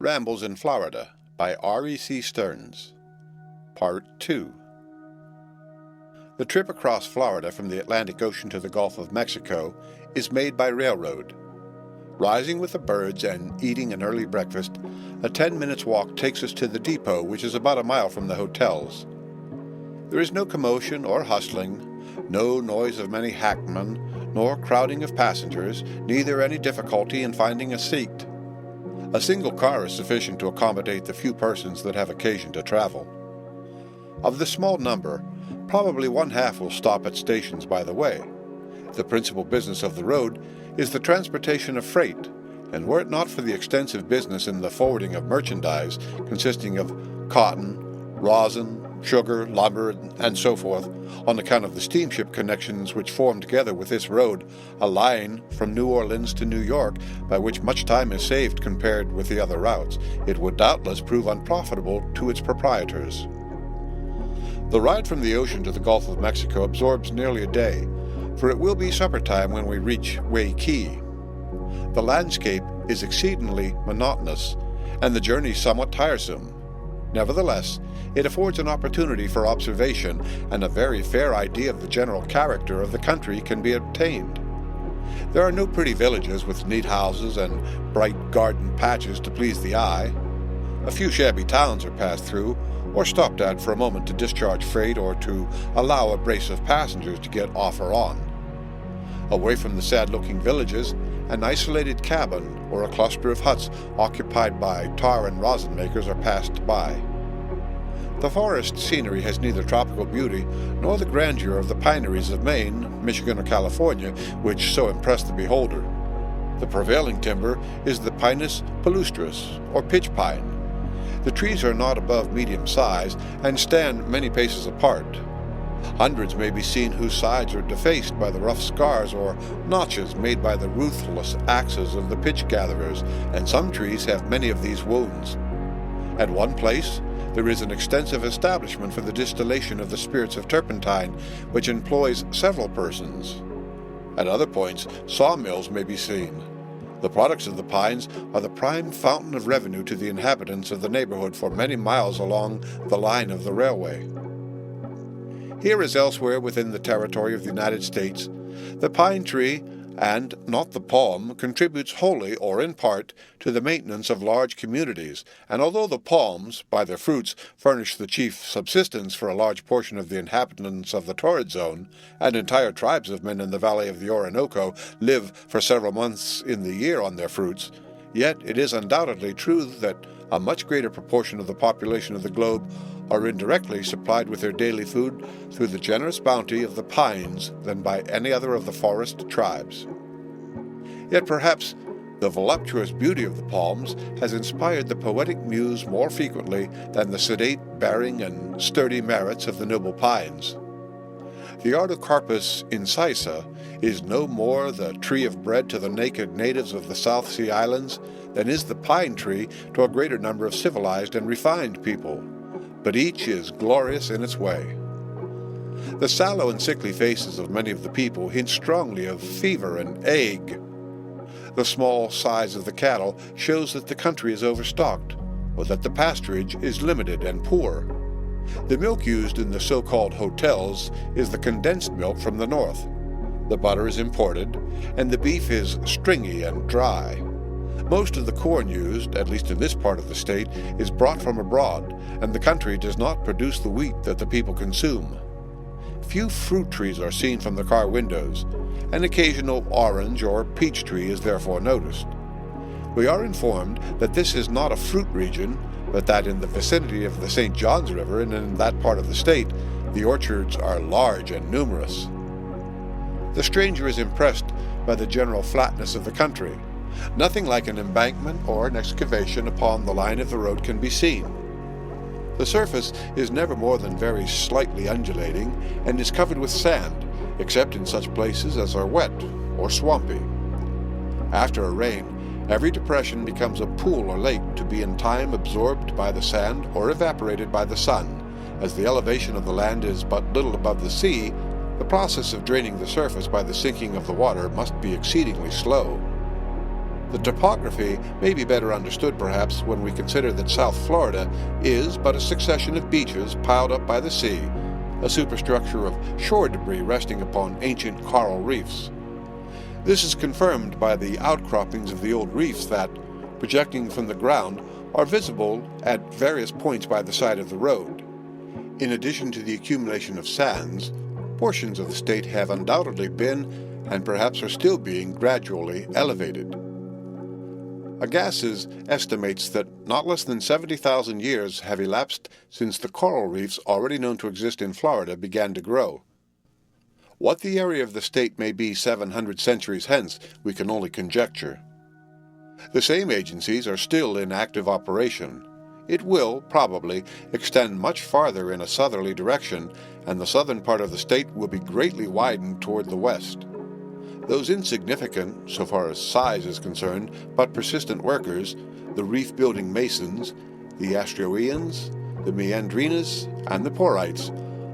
Rambles in Florida by R.E.C. Stearns. Part 2. The trip across Florida from the Atlantic Ocean to the Gulf of Mexico is made by railroad. Rising with the birds and eating an early breakfast, a 10 minutes walk takes us to the depot, which is about a mile from the hotels. There is no commotion or hustling, no noise of many hackmen, nor crowding of passengers, neither any difficulty in finding a seat. A single car is sufficient to accommodate the few persons that have occasion to travel. Of the small number, probably one-half will stop at stations by the way. The principal business of the road is the transportation of freight, and were it not for the extensive business in the forwarding of merchandise consisting of cotton, rosin, sugar, lumber, and so forth, on account of the steamship connections which form together with this road a line from New Orleans to New York, by which much time is saved compared with the other routes, it would doubtless prove unprofitable to its proprietors. The ride from the ocean to the Gulf of Mexico absorbs nearly a day, for it will be supper time when we reach R.E.C. The landscape is exceedingly monotonous, and the journey somewhat tiresome. Nevertheless, it affords an opportunity for observation, and a very fair idea of the general character of the country can be obtained. There are no pretty villages with neat houses and bright garden patches to please the eye. A few shabby towns are passed through, or stopped at for a moment to discharge freight or to allow a brace of passengers to get off or on. Away from the sad-looking villages, an isolated cabin or a cluster of huts occupied by tar and rosin makers are passed by. The forest scenery has neither tropical beauty nor the grandeur of the pineries of Maine, Michigan, or California, which so impress the beholder. The prevailing timber is the Pinus palustris, or pitch pine. The trees are not above medium size and stand many paces apart. Hundreds may be seen whose sides are defaced by the rough scars or notches made by the ruthless axes of the pitch gatherers, and some trees have many of these wounds. At one place, there is an extensive establishment for the distillation of the spirits of turpentine, which employs several persons. At other points, sawmills may be seen. The products of the pines are the prime fountain of revenue to the inhabitants of the neighborhood for many miles along the line of the railway. Here as elsewhere within the territory of the United States, the pine tree, and not the palm, contributes wholly or in part to the maintenance of large communities, and although the palms, by their fruits, furnish the chief subsistence for a large portion of the inhabitants of the torrid zone, and entire tribes of men in the valley of the Orinoco live for several months in the year on their fruits, yet it is undoubtedly true that a much greater proportion of the population of the globe are indirectly supplied with their daily food through the generous bounty of the pines than by any other of the forest tribes. Yet perhaps the voluptuous beauty of the palms has inspired the poetic muse more frequently than the sedate bearing and sturdy merits of the noble pines. The Artocarpus incisa is no more the tree of bread to the naked natives of the South Sea Islands than is the pine tree to a greater number of civilized and refined people, but each is glorious in its way. The sallow and sickly faces of many of the people hint strongly of fever and ague. The small size of the cattle shows that the country is overstocked, or that the pasturage is limited and poor. The milk used in the so-called hotels is the condensed milk from the north. The butter is imported, and the beef is stringy and dry. Most of the corn used, at least in this part of the state, is brought from abroad, and the country does not produce the wheat that the people consume. Few fruit trees are seen from the car windows. An occasional orange or peach tree is therefore noticed. We are informed that this is not a fruit region, but that in the vicinity of the St. Johns River and in that part of the state, the orchards are large and numerous. The stranger is impressed by the general flatness of the country. Nothing like an embankment or an excavation upon the line of the road can be seen. The surface is never more than very slightly undulating and is covered with sand, except in such places as are wet or swampy. After a rain, every depression becomes a pool or lake to be in time absorbed by the sand or evaporated by the sun. As the elevation of the land is but little above the sea, the process of draining the surface by the sinking of the water must be exceedingly slow. The topography may be better understood perhaps when we consider that South Florida is but a succession of beaches piled up by the sea, a superstructure of shore debris resting upon ancient coral reefs. This is confirmed by the outcroppings of the old reefs that, projecting from the ground, are visible at various points by the side of the road. In addition to the accumulation of sands, portions of the state have undoubtedly been, and perhaps are still being, gradually elevated. Agassiz estimates that not less than 70,000 years have elapsed since the coral reefs already known to exist in Florida began to grow. What the area of the state may be 700 centuries hence, we can only conjecture. The same agencies are still in active operation. It will, probably, extend much farther in a southerly direction, and the southern part of the state will be greatly widened toward the west. Those insignificant, so far as size is concerned, but persistent workers, the reef-building masons, the Astroeans, the Meandrinas, and the Porites,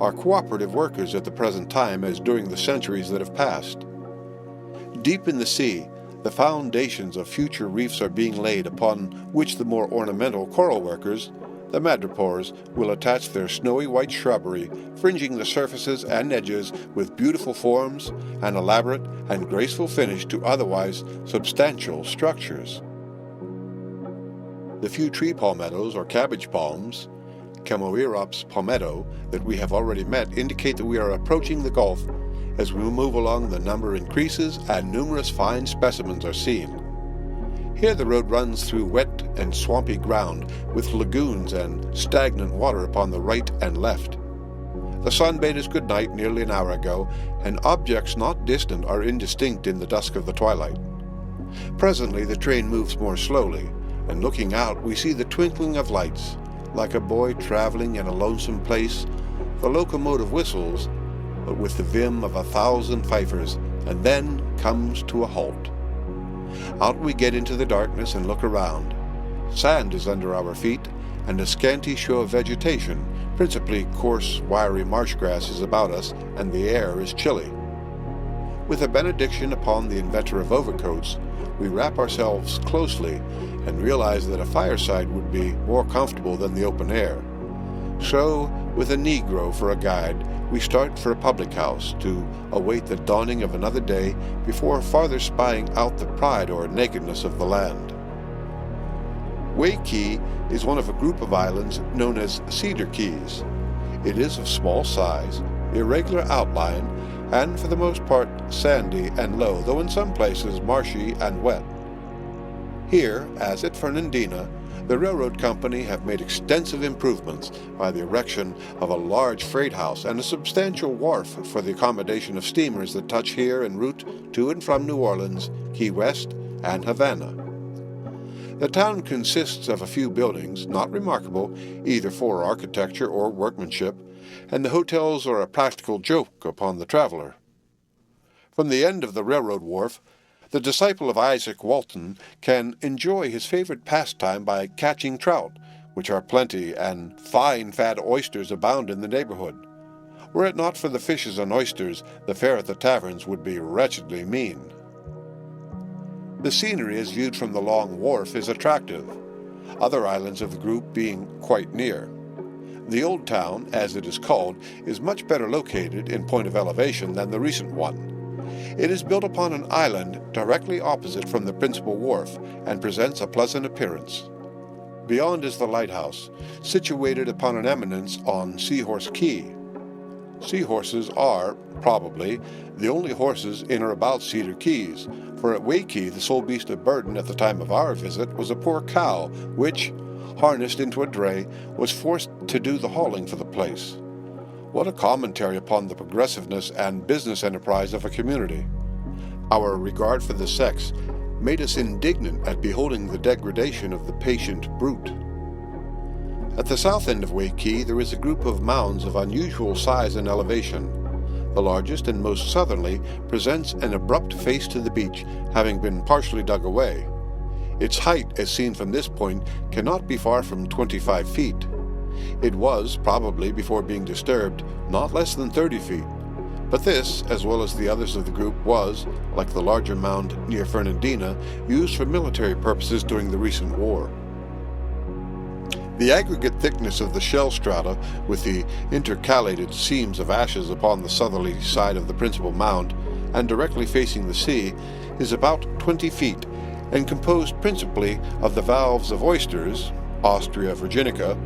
are cooperative workers at the present time as during the centuries that have passed. Deep in the sea, the foundations of future reefs are being laid upon which the more ornamental coral workers, the madrepores, will attach their snowy white shrubbery, fringing the surfaces and edges with beautiful forms and elaborate and graceful finish to otherwise substantial structures. The few tree palmettos or cabbage palms, Camoerops palmetto, that we have already met indicate that we are approaching the Gulf. As we move along, the number increases and numerous fine specimens are seen. Here the road runs through wet and swampy ground, with lagoons and stagnant water upon the right and left. The sun bade us good night nearly an hour ago, and objects not distant are indistinct in the dusk of the twilight. Presently the train moves more slowly, and looking out we see the twinkling of lights. Like a boy traveling in a lonesome place, the locomotive whistles, but with the vim of 1,000 fifers, and then comes to a halt. Out we get into the darkness and look around. Sand is under our feet, and a scanty show of vegetation, principally coarse, wiry marsh grass, is about us, and the air is chilly. With a benediction upon the inventor of overcoats, we wrap ourselves closely and realize that a fireside would be more comfortable than the open air. So, with a Negro for a guide, we start for a public house to await the dawning of another day before farther spying out the pride or nakedness of the land. R.E.C is one of a group of islands known as Cedar Keys. It is of small size, irregular outline, and for the most part sandy and low, though in some places marshy and wet. Here, as at Fernandina, the railroad company have made extensive improvements by the erection of a large freight house and a substantial wharf for the accommodation of steamers that touch here en route to and from New Orleans, Key West, and Havana. The town consists of a few buildings, not remarkable either for architecture or workmanship, and the hotels are a practical joke upon the traveler. From the end of the railroad wharf, the disciple of Isaac Walton can enjoy his favorite pastime by catching trout, which are plenty, and fine fat oysters abound in the neighborhood. Were it not for the fishes and oysters, the fare at the taverns would be wretchedly mean. The scenery as viewed from the long wharf is attractive, other islands of the group being quite near. The old town, as it is called, is much better located in point of elevation than the recent one. It is built upon an island directly opposite from the principal wharf and presents a pleasant appearance. Beyond is the lighthouse, situated upon an eminence on Seahorse Key. Seahorses are, probably, the only horses in or about Cedar Keys, for at R.E.C the sole beast of burden at the time of our visit was a poor cow, which, harnessed into a dray, was forced to do the hauling for the place. What a commentary upon the progressiveness and business enterprise of a community. Our regard for the sex made us indignant at beholding the degradation of the patient brute. At the south end of R.E.C there is a group of mounds of unusual size and elevation. The largest and most southerly presents an abrupt face to the beach, having been partially dug away. Its height, as seen from this point, cannot be far from 25 feet. It was, probably before being disturbed, not less than 30 feet, But this, as well as the others of the group, was, like the larger mound near Fernandina, used for military purposes during the recent war. The aggregate thickness of the shell strata, with the intercalated seams of ashes upon the southerly side of the principal mound, and directly facing the sea, is about 20 feet, and composed principally of the valves of oysters, Ostrea virginica,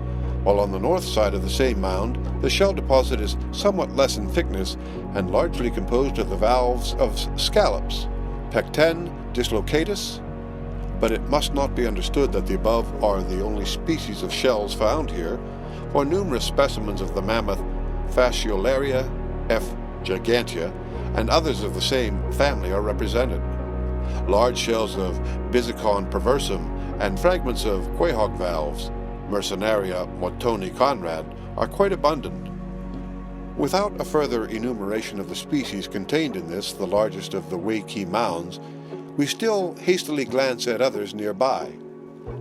while on the north side of the same mound, the shell deposit is somewhat less in thickness and largely composed of the valves of scallops, Pecten dislocatus, but it must not be understood that the above are the only species of shells found here, for numerous specimens of the mammoth Fasciolaria F. gigantea and others of the same family are represented. Large shells of Bisicon perversum and fragments of quahog valves, Mercenaria mottoni Conrad, are quite abundant. Without a further enumeration of the species contained in this, the largest of the R.E.C mounds, we still hastily glance at others nearby.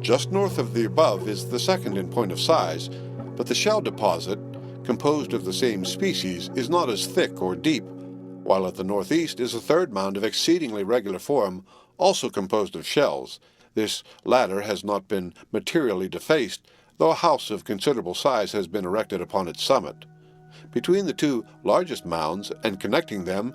Just north of the above is the second in point of size, but the shell deposit, composed of the same species, is not as thick or deep, while at the northeast is a third mound of exceedingly regular form, also composed of shells. This latter has not been materially defaced, though a house of considerable size has been erected upon its summit. Between the two largest mounds, and connecting them,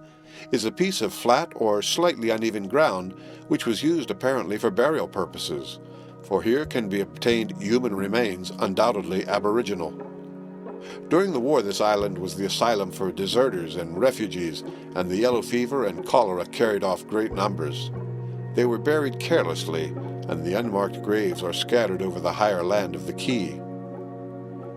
is a piece of flat or slightly uneven ground, which was used apparently for burial purposes, for here can be obtained human remains undoubtedly aboriginal. During the war this island was the asylum for deserters and refugees, and the yellow fever and cholera carried off great numbers. They were buried carelessly, and the unmarked graves are scattered over the higher land of the key.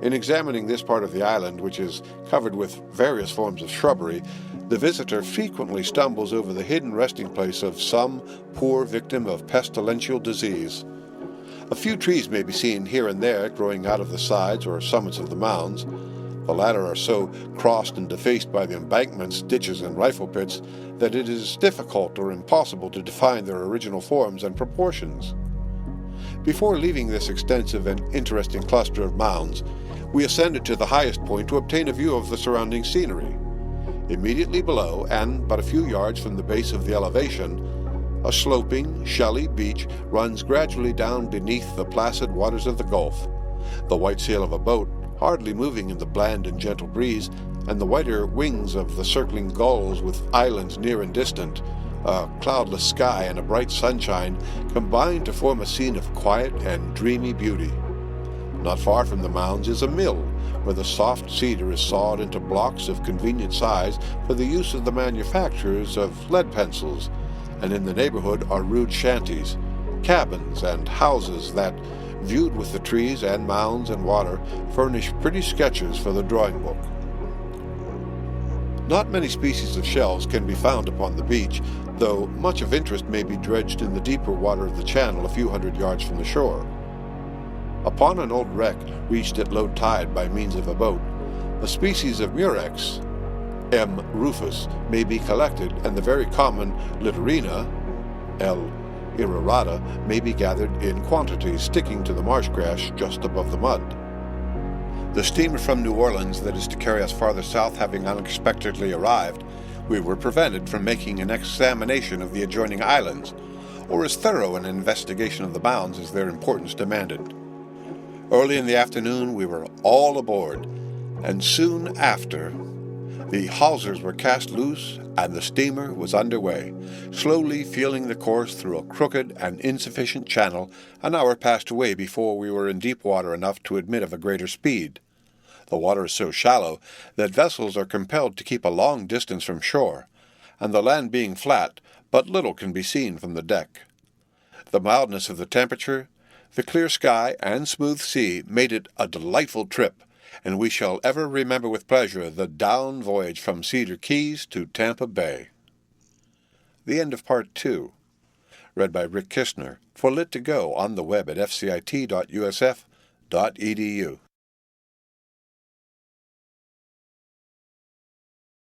In examining this part of the island, which is covered with various forms of shrubbery, the visitor frequently stumbles over the hidden resting place of some poor victim of pestilential disease. A few trees may be seen here and there growing out of the sides or summits of the mounds. The latter are so crossed and defaced by the embankments, ditches, and rifle pits that it is difficult or impossible to define their original forms and proportions. Before leaving this extensive and interesting cluster of mounds, we ascended to the highest point to obtain a view of the surrounding scenery. Immediately below, and but a few yards from the base of the elevation, a sloping, shelly beach runs gradually down beneath the placid waters of the Gulf. The white sail of a boat, hardly moving in the bland and gentle breeze, and the whiter wings of the circling gulls with islands near and distant, a cloudless sky and a bright sunshine combine to form a scene of quiet and dreamy beauty. Not far from the mounds is a mill, where the soft cedar is sawed into blocks of convenient size for the use of the manufacturers of lead pencils, and in the neighborhood are rude shanties, cabins, and houses that, viewed with the trees and mounds and water, furnish pretty sketches for the drawing book. Not many species of shells can be found upon the beach, though much of interest may be dredged in the deeper water of the channel a few hundred yards from the shore. Upon an old wreck reached at low tide by means of a boat, a species of murex, M. rufus, may be collected, and the very common littorina, L. irrorata, may be gathered in quantities sticking to the marsh grass just above the mud. The steamer from New Orleans that is to carry us farther south having unexpectedly arrived, we were prevented from making an examination of the adjoining islands, or as thorough an investigation of the mounds as their importance demanded. Early in the afternoon we were all aboard, and soon after the hawsers were cast loose and the steamer was underway. Slowly feeling the course through a crooked and insufficient channel, an hour passed away before we were in deep water enough to admit of a greater speed. The water is so shallow that vessels are compelled to keep a long distance from shore, and the land being flat, but little can be seen from the deck. The mildness of the temperature, the clear sky, and smooth sea made it a delightful trip, and we shall ever remember with pleasure the down voyage from Cedar Keys to Tampa Bay. The end of Part 2. Read by Rick Kistner for Lit2Go on the web at fcit.usf.edu.